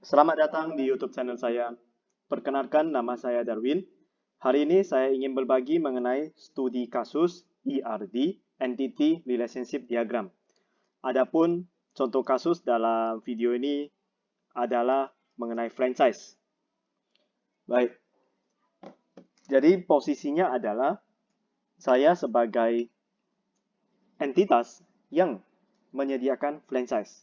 Selamat datang di YouTube channel saya. Perkenalkan, nama saya Darwin. Hari ini saya ingin berbagi mengenai studi kasus ERD, Entity Relationship Diagram. Adapun contoh kasus dalam video ini adalah mengenai franchise. Baik, jadi posisinya adalah saya sebagai entitas yang menyediakan franchise.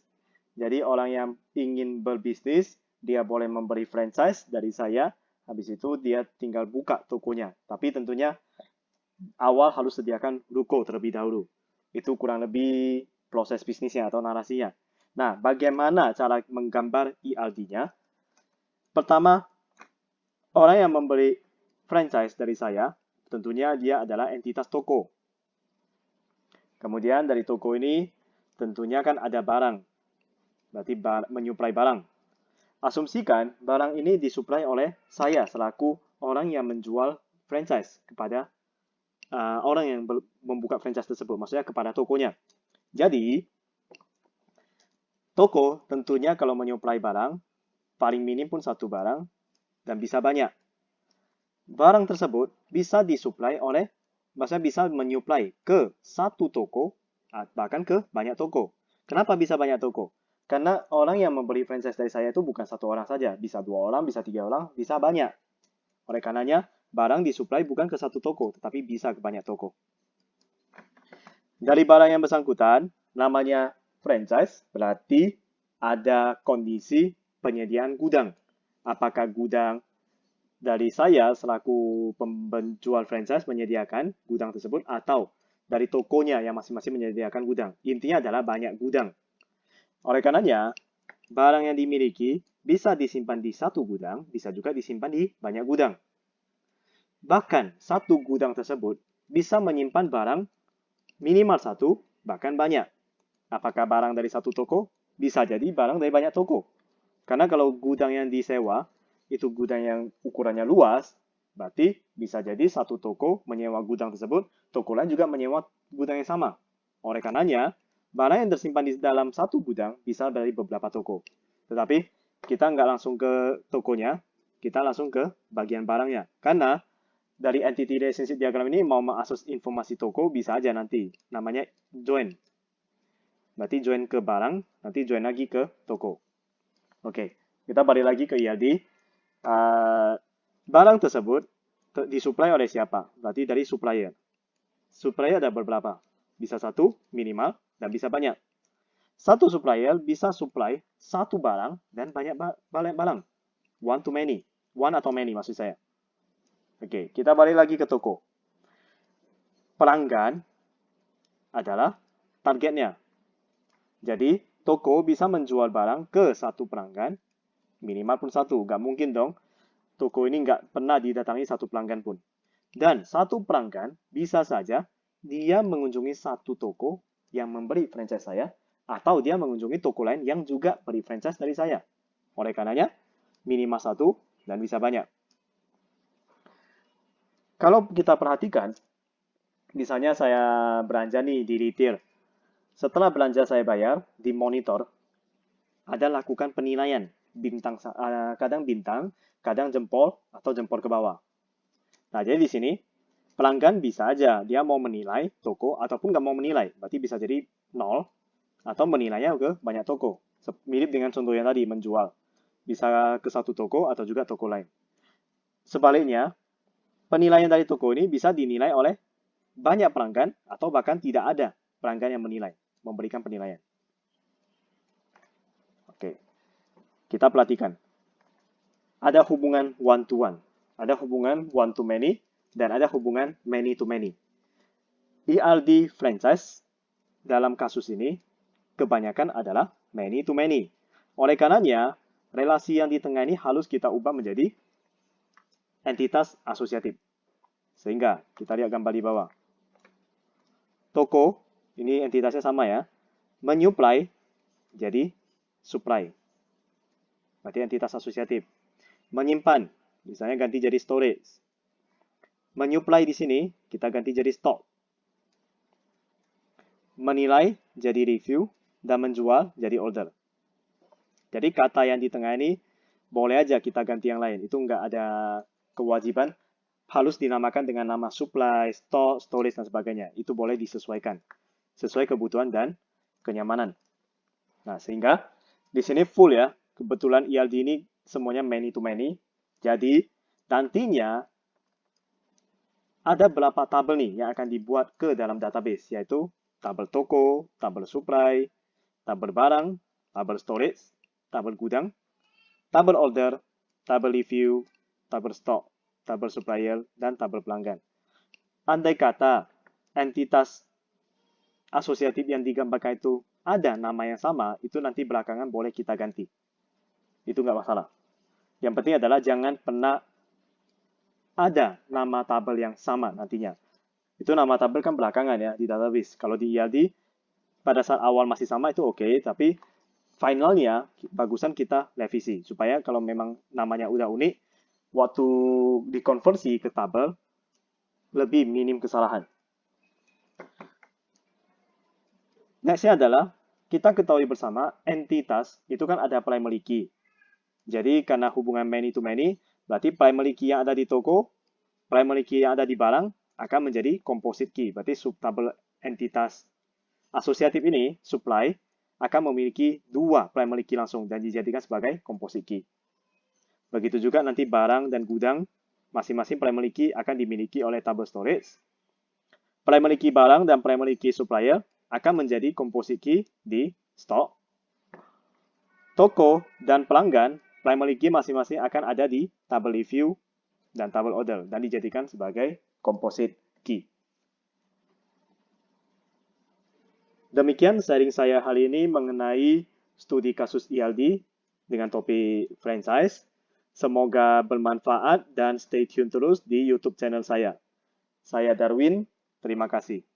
Jadi orang yang ingin berbisnis, dia boleh memberi franchise dari saya. Habis itu dia tinggal buka tokonya. Tapi tentunya awal harus sediakan ruko terlebih dahulu. Itu kurang lebih proses bisnisnya atau narasinya. Nah, bagaimana cara menggambar ERD-nya? Pertama, orang yang memberi franchise dari saya, tentunya dia adalah entitas toko. Kemudian dari toko ini tentunya kan ada barang. Berarti menyuplai barang. Asumsikan barang ini disuplai oleh saya selaku orang yang menjual franchise kepada orang yang membuka franchise tersebut, maksudnya kepada tokonya. Jadi, toko tentunya kalau menyuplai barang, paling minim pun satu barang, dan bisa banyak. Barang tersebut bisa disuplai oleh, maksudnya bisa menyuplai ke satu toko, bahkan ke banyak toko. Kenapa bisa banyak toko? Karena orang yang membeli franchise dari saya itu bukan satu orang saja, bisa dua orang, bisa tiga orang, bisa banyak. Oleh karenanya, barang disuplai bukan ke satu toko, tetapi bisa ke banyak toko. Dari barang yang bersangkutan, namanya franchise, berarti ada kondisi penyediaan gudang. Apakah gudang dari saya selaku penjual franchise menyediakan gudang tersebut atau dari tokonya yang masing-masing menyediakan gudang. Intinya adalah banyak gudang. Oleh karenanya, barang yang dimiliki bisa disimpan di satu gudang, bisa juga disimpan di banyak gudang. Bahkan satu gudang tersebut bisa menyimpan barang minimal satu, bahkan banyak. Apakah barang dari satu toko? Bisa jadi barang dari banyak toko. Karena kalau gudang yang disewa, itu gudang yang ukurannya luas, berarti bisa jadi satu toko menyewa gudang tersebut, toko lain juga menyewa gudang yang sama. Oleh karenanya, barang yang tersimpan di dalam satu gudang bisa dari beberapa toko. Tetapi kita nggak langsung ke tokonya, kita langsung ke bagian barangnya. Karena dari entity relationship diagram ini mau mengakses informasi toko bisa aja nanti. Namanya join. Berarti join ke barang, nanti join lagi ke toko. Oke, kita balik lagi ke IAD. Barang tersebut disuplai oleh siapa? Berarti dari supplier. Supplier ada beberapa. Bisa satu, minimal, dan bisa banyak. Satu supplier bisa supply satu barang dan banyak barang. One to many. One atau many maksud saya. Oke, kita balik lagi ke toko. Pelanggan adalah targetnya. Jadi, toko bisa menjual barang ke satu pelanggan, minimal pun satu. Gak mungkin dong, toko ini nggak pernah didatangi satu pelanggan pun. Dan satu pelanggan bisa saja dia mengunjungi satu toko yang memberi franchise saya, atau dia mengunjungi toko lain yang juga beri franchise dari saya. Oleh karenanya, minimal satu dan bisa banyak. Kalau kita perhatikan, misalnya saya belanja nih di retail. Setelah belanja saya bayar, di monitor, ada lakukan penilaian. Kadang bintang, kadang jempol, atau jempol ke bawah. Nah, jadi di sini pelanggan bisa aja dia mau menilai toko ataupun nggak mau menilai. Berarti bisa jadi nol atau menilainya ke banyak toko. Mirip dengan contoh yang tadi, menjual. Bisa ke satu toko atau juga toko lain. Sebaliknya, penilaian dari toko ini bisa dinilai oleh banyak pelanggan atau bahkan tidak ada pelanggan yang menilai, memberikan penilaian. Oke, kita perhatikan. Ada hubungan one to one, ada hubungan one to many, dan ada hubungan many to many. ERD franchise dalam kasus ini kebanyakan adalah many to many. Oleh karenanya, relasi yang di tengah ini harus kita ubah menjadi entitas asosiatif. Sehingga kita lihat gambar di bawah. Toko, ini entitasnya sama ya, menyuplai jadi supply. Berarti entitas asosiatif. Menyimpan, misalnya ganti jadi storage. Menyuplai di sini, kita ganti jadi stock. Menilai jadi review, dan menjual jadi order. Jadi kata yang di tengah ini boleh aja kita ganti yang lain. Itu nggak ada kewajiban harus dinamakan dengan nama supply, stock, storage, dan sebagainya. Itu boleh disesuaikan sesuai kebutuhan dan kenyamanan. Nah, sehingga di sini full ya. Kebetulan ELD ini semuanya many to many. Jadi, nantinya ada beberapa tabel nih yang akan dibuat ke dalam database, yaitu tabel toko, tabel supply, tabel barang, tabel storage, tabel gudang, tabel order, tabel review, tabel stock, tabel supplier, dan tabel pelanggan. Andai kata entitas asosiatif yang digambarkan itu ada nama yang sama, itu nanti belakangan boleh kita ganti. Itu nggak masalah. Yang penting adalah jangan pernah ada nama tabel yang sama nantinya. Itu nama tabel kan belakangan ya di database. Kalau di ELD, pada saat awal masih sama itu oke, tapi finalnya bagusan kita revisi. Supaya kalau memang namanya udah unik, waktu dikonversi ke tabel, lebih minim kesalahan. Nextnya adalah, kita ketahui bersama, entitas itu kan ada primary key. Jadi karena hubungan many to many, berarti primary key yang ada di toko, primary key yang ada di barang, akan menjadi composite key. Berarti subtabel entitas asosiatif ini, supply, akan memiliki dua primary key langsung dan dijadikan sebagai composite key. Begitu juga nanti barang dan gudang, masing-masing primary key akan dimiliki oleh tabel storage. Primary key barang dan primary key supplier akan menjadi composite key di stock. Toko dan pelanggan, primary key masing-masing akan ada di tabel review dan tabel order dan dijadikan sebagai composite key. Demikian sharing saya hari ini mengenai studi kasus ELD dengan topik franchise. Semoga bermanfaat dan stay tune terus di YouTube channel saya. Saya Darwin, terima kasih.